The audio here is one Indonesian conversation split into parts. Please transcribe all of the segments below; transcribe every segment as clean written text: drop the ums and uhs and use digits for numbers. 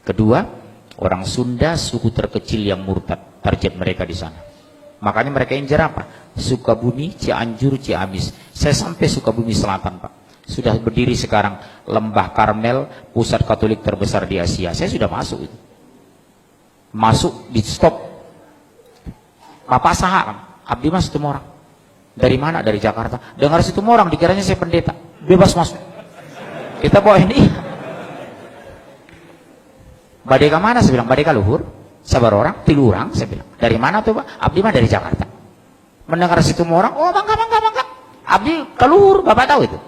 Kedua, orang Sunda suku terkecil yang murtad, target mereka di sana. Makanya mereka injar apa? Sukabumi, Cianjur, Ciamis. Saya sampai Sukabumi Selatan, Pak. Sudah berdiri sekarang Lembah Karmel, pusat Katolik terbesar di Asia. Saya sudah masuk itu. Masuk di stop. Bapak saha, abdi mas itu orang. Dari mana? Dari Jakarta. Dengar situ orang, dikiranya saya pendeta. Bebas masuk. Kita bawa ini. Badai ke mana? Saya bilang, badai ke luhur. Sabar orang, tilu orang. Saya bilang, dari mana tuh Pak? Abdi mah dari Jakarta. Mendengar situ orang, oh bangga. Abdi ke luhur, Bapak tahu itu.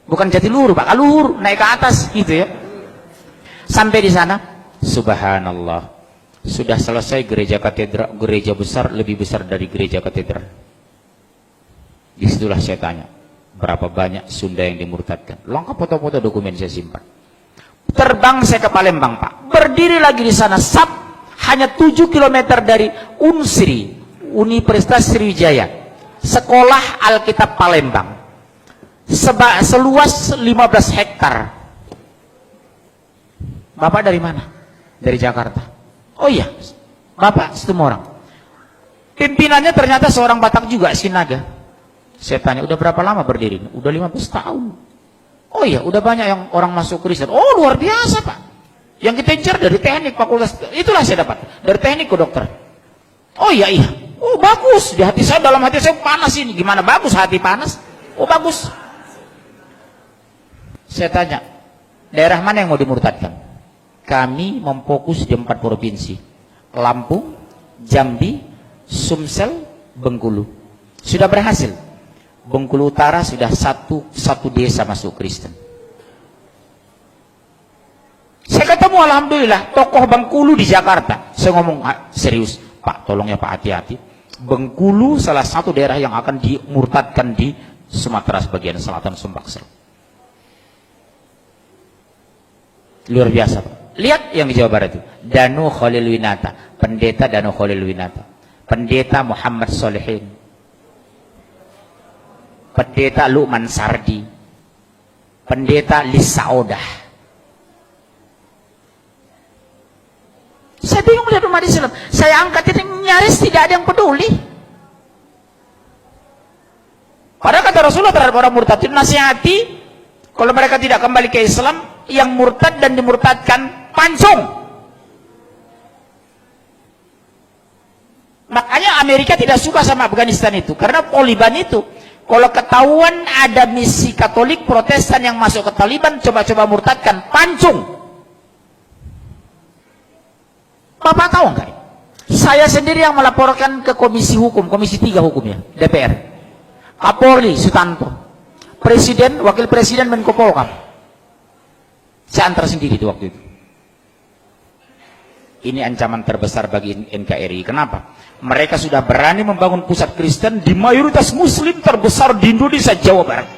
Bukan Jatiluhur Pak, ke luhur, naik ke atas gitu ya. Sampai di sana, subhanallah. Sudah selesai gereja katedral, gereja besar, lebih besar dari gereja katedral. Disitulah saya tanya, berapa banyak Sunda yang dimurtadkan? Lengkap foto-foto dokumen saya simpan. Terbang saya ke Palembang Pak, berdiri lagi di sana, hanya 7 km dari Unsri, Universitas Sriwijaya, Sekolah Alkitab Palembang, seluas 15 hektar. Bapak dari mana? Dari Jakarta. Oh iya, Bapak Situmorang. Pimpinannya ternyata seorang Batak juga, Sinaga. Saya tanya, udah berapa lama berdiri? Udah 15 tahun. Oh iya, udah banyak yang orang masuk Kristen. Oh luar biasa Pak. Yang kita incar dari teknik fakultas, itulah saya dapat. Dari teknik ke dokter. Oh iya. Oh bagus, di hati saya, dalam hati saya panas ini. Gimana bagus hati panas? Oh bagus. Saya tanya, daerah mana yang mau dimurtadkan? Kami memfokus di 4 provinsi. Lampung, Jambi, Sumsel, Bengkulu. Sudah berhasil. Bengkulu Utara sudah satu desa masuk Kristen. Saya ketemu alhamdulillah tokoh Bengkulu di Jakarta. Saya ngomong serius, Pak tolong ya Pak hati-hati. Bengkulu salah satu daerah yang akan dimurtadkan di Sumatera sebagian selatan, Sumbaksel. Luar biasa Pak. Lihat yang di Jawa Barat itu, Danu Khalil Winata, pendeta Danu Khalil Winata, pendeta Muhammad Solehin, pendeta Luqman Sardi, pendeta Lisa Odah. Saya bingung lihat umat Islam. Saya angkat ini nyaris tidak ada yang peduli. Padahal kata Rasulullah terhadap orang murtad itu nasihati, kalau mereka tidak kembali ke Islam, yang murtad dan dimurtadkan pancung. Makanya Amerika tidak suka sama Afghanistan itu, karena Taliban itu kalau ketahuan ada misi Katolik Protestan yang masuk ke Taliban, coba-coba murtadkan, pancung. Bapak tahu enggak? Saya sendiri yang melaporkan ke Komisi Hukum, Komisi 3 Hukumnya, DPR. Kapolri Sutanto, Presiden, Wakil Presiden, Menko Polhukam. Saya antar sendiri di waktu itu. Ini ancaman terbesar bagi NKRI. Kenapa? Mereka sudah berani membangun pusat Kristen di mayoritas Muslim terbesar di Indonesia, Jawa Barat.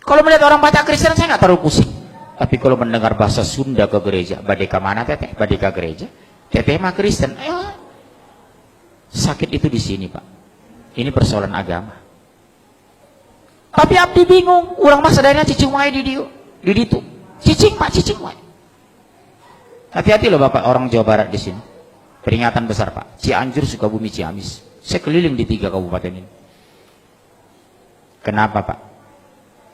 Kalau melihat orang Batak Kristen, saya nggak terlalu pusing. Tapi kalau mendengar bahasa Sunda ke gereja, badeka mana teteh? Badeka gereja, teteh mah Kristen. Sakit itu di sini Pak. Ini persoalan agama. Tapi abdi bingung, orang mah sadarnya cicing wae di ditu. Cicing Pak, cicing wae. Hati-hati loh Bapak orang Jawa Barat di sini. Peringatan besar Pak. Cianjur, Sukabumi, Ciamis. Saya keliling di 3 kabupaten ini. Kenapa Pak?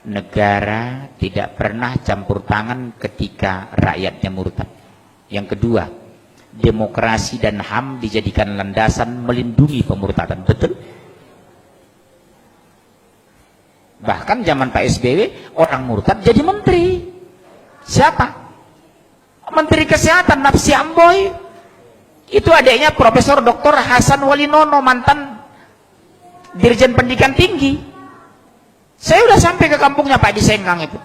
Negara tidak pernah campur tangan ketika rakyatnya murtad. Yang kedua, demokrasi dan HAM dijadikan landasan melindungi pemurtadan. Betul? Bahkan zaman Pak SBY, orang murtad jadi menteri. Siapa? Menteri Kesehatan, Napsi Amboy. Itu adiknya Profesor Dr. Hasan Walinono, mantan Dirjen Pendidikan Tinggi. Saya udah sampai ke kampungnya Pak di Sengkang itu.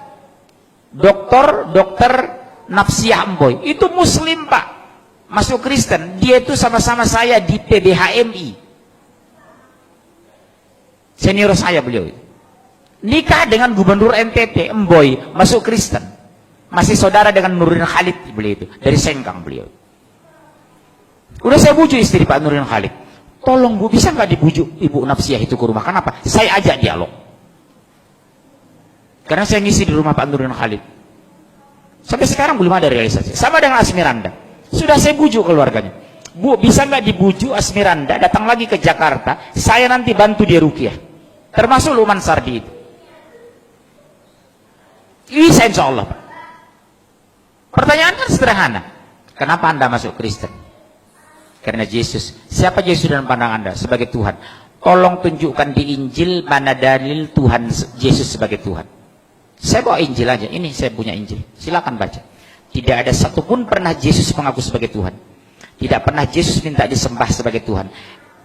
Dr. Napsi Amboy. Itu Muslim Pak. Masuk Kristen. Dia itu sama-sama saya di PBHMI. Senior saya beliau itu. Nikah dengan Gubernur NTT, Emboy, masuk Kristen. Masih saudara dengan Nurdin Khalid beliau itu, dari Sengkang beliau. Udah saya bujuk istri Pak Nurdin Khalid. Tolong Bu, bisa nggak dibujuk Ibu Napsiah itu ke rumah? Kenapa? Saya ajak dialog. Karena saya ngisi di rumah Pak Nurdin Khalid. Sampai sekarang belum ada realisasi. Sama dengan Asmiranda. Sudah saya bujuk keluarganya. Bu, bisa nggak dibujuk Asmiranda datang lagi ke Jakarta? Saya nanti bantu dia ruqyah. Termasuk Luman Sardi itu. Bisa insya Allah, Pak. Pertanyaan kan sederhana. Kenapa Anda masuk Kristen? Karena Yesus. Siapa Yesus dalam pandang Anda? Sebagai Tuhan. Tolong tunjukkan di Injil mana dalil Tuhan Yesus sebagai Tuhan. Saya bawa Injil aja. Ini saya punya Injil. Silakan baca. Tidak ada satupun pernah Yesus mengaku sebagai Tuhan. Tidak pernah Yesus minta disembah sebagai Tuhan.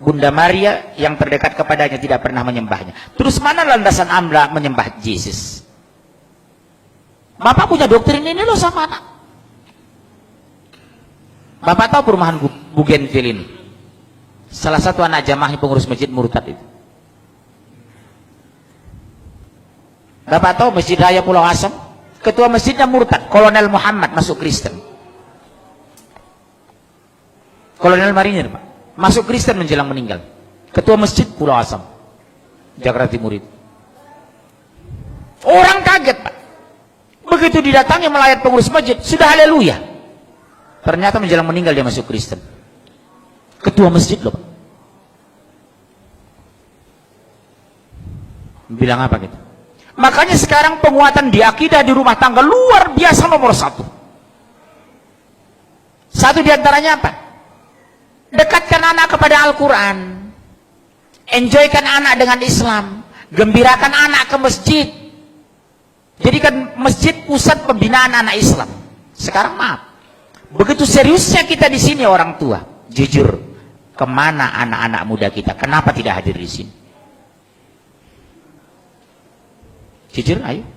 Bunda Maria yang terdekat kepadanya tidak pernah menyembahnya. Terus mana landasan Anda menyembah Yesus? Bapak punya doktrin ini loh sama anak. Bapak tahu perumahan Bougainville ini? Salah satu anak jamaah pengurus masjid murtad itu. Bapak tahu Masjid Raya Pulau Asam? Ketua masjidnya murtad, Kolonel Muhammad masuk Kristen. Kolonel Marinir, Pak. Masuk Kristen menjelang meninggal. Ketua masjid Pulau Asam, Jakarta Timur itu. Orang kaget, Pak. Begitu didatangi melayat pengurus masjid, sudah haleluya. Ternyata menjelang meninggal dia masuk Kristen. Ketua masjid loh, Pak. Bilang apa gitu? Makanya sekarang penguatan di akidah di rumah tangga luar biasa nomor satu. Satu diantaranya apa? Dekatkan anak kepada Al-Quran. Enjoykan anak dengan Islam. Gembirakan anak ke masjid. Jadikan masjid pusat pembinaan anak Islam. Sekarang maaf. Begitu seriusnya kita di sini orang tua. Jujur, kemana anak-anak muda kita? Kenapa tidak hadir di sini? Jujur, ayo.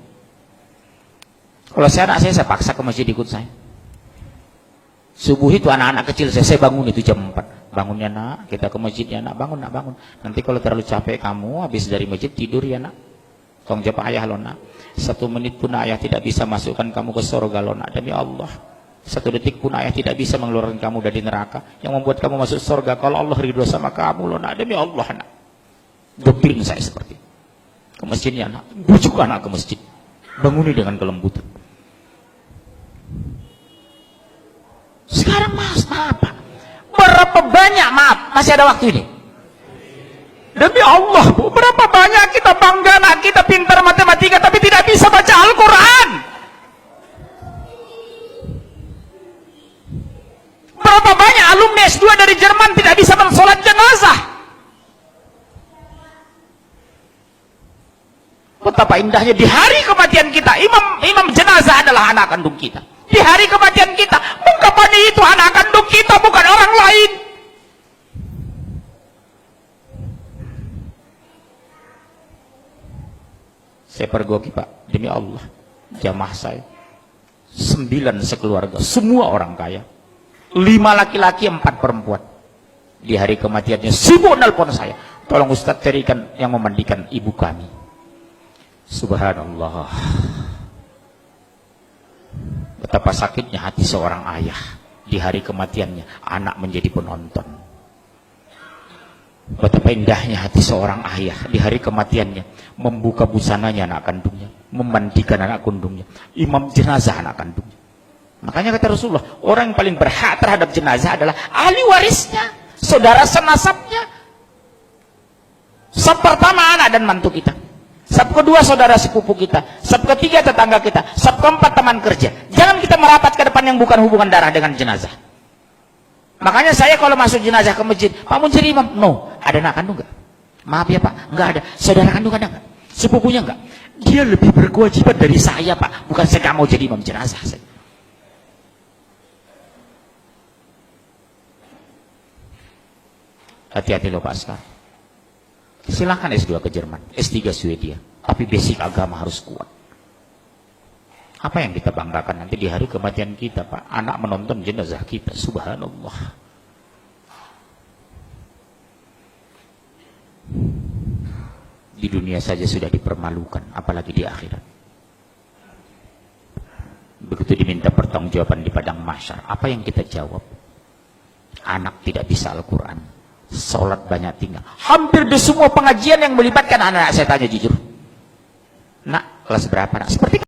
Kalau saya paksa ke masjid ikut saya. Subuh itu anak-anak kecil saya bangun itu jam 4. Bangunnya nak, kita ke masjid ya nak, bangun nak, bangun. Nanti kalau terlalu capek kamu, habis dari masjid tidur ya nak. Tolong jawab ayah lo nak. 1 menit pun ayah tidak bisa masukkan kamu ke surga lo nak, demi Allah. 1 detik pun ayah tidak bisa mengeluarkan kamu dari neraka. Yang membuat kamu masuk surga kalau Allah ridho sama kamu lo nak, demi Allah nak. Doktrin saya seperti itu. Ke masjidnya anak, bujuk anak ke masjid, banguni dengan kelembutan. Sekarang mas, maaf Pak, berapa banyak, maaf, masih ada waktu ini, demi Allah Bu, berapa banyak kita bangga anak kita pintar matematika tapi tidak bisa baca Al-Quran. Berapa banyak alumni S2 dari Jerman tidak bisa mensolat jenazah. Betapa indahnya di hari kematian kita, imam jenazah adalah anak kandung kita. Di hari kematian kita, ungkapannya itu anak kandung kita, bukan orang lain. Saya pergoki Pak, demi Allah, jamaah saya 9 sekeluarga, semua orang kaya, 5 laki-laki 4 perempuan. Di hari kematiannya sibuk nelpon saya, tolong Ustadz carikan yang memandikan ibu kami. Subhanallah. Betapa sakitnya hati seorang ayah di hari kematiannya, anak menjadi penonton. Betapa indahnya hati seorang ayah di hari kematiannya, membuka busananya anak kandungnya, memandikan anak kandungnya, imam jenazah anak kandungnya. Makanya kata Rasulullah, orang yang paling berhak terhadap jenazah adalah ahli warisnya, saudara senasabnya. Sab pertama anak dan mantu kita. Sab kedua saudara sepupu kita, sab ketiga tetangga kita, sab keempat teman kerja. Jangan kita merapat ke depan yang bukan hubungan darah dengan jenazah. Makanya saya kalau masuk jenazah ke masjid, Pak mau jadi imam? No. Ada anak kandung nggak? Maaf ya Pak, nggak ada. Saudara kandung ada nggak? Sepupunya nggak? Dia lebih berkewajiban dari saya Pak. Bukan saya nggak mau jadi imam jenazah. Hati-hati loh Pak sekarang. Silahkan S2 ke Jerman, S3 Swedia, tapi basic agama harus kuat. Apa yang kita banggakan nanti di hari kematian kita Pak? Anak menonton jenazah kita, subhanallah. Di dunia saja sudah dipermalukan, apalagi di akhirat. Begitu diminta pertanggungjawaban di padang mahsyar, apa yang kita jawab? Anak tidak bisa Al-Quran, sholat banyak tinggal. Hampir di semua pengajian yang melibatkan anak-anak, saya tanya jujur, nak kelas berapa nak? Seperti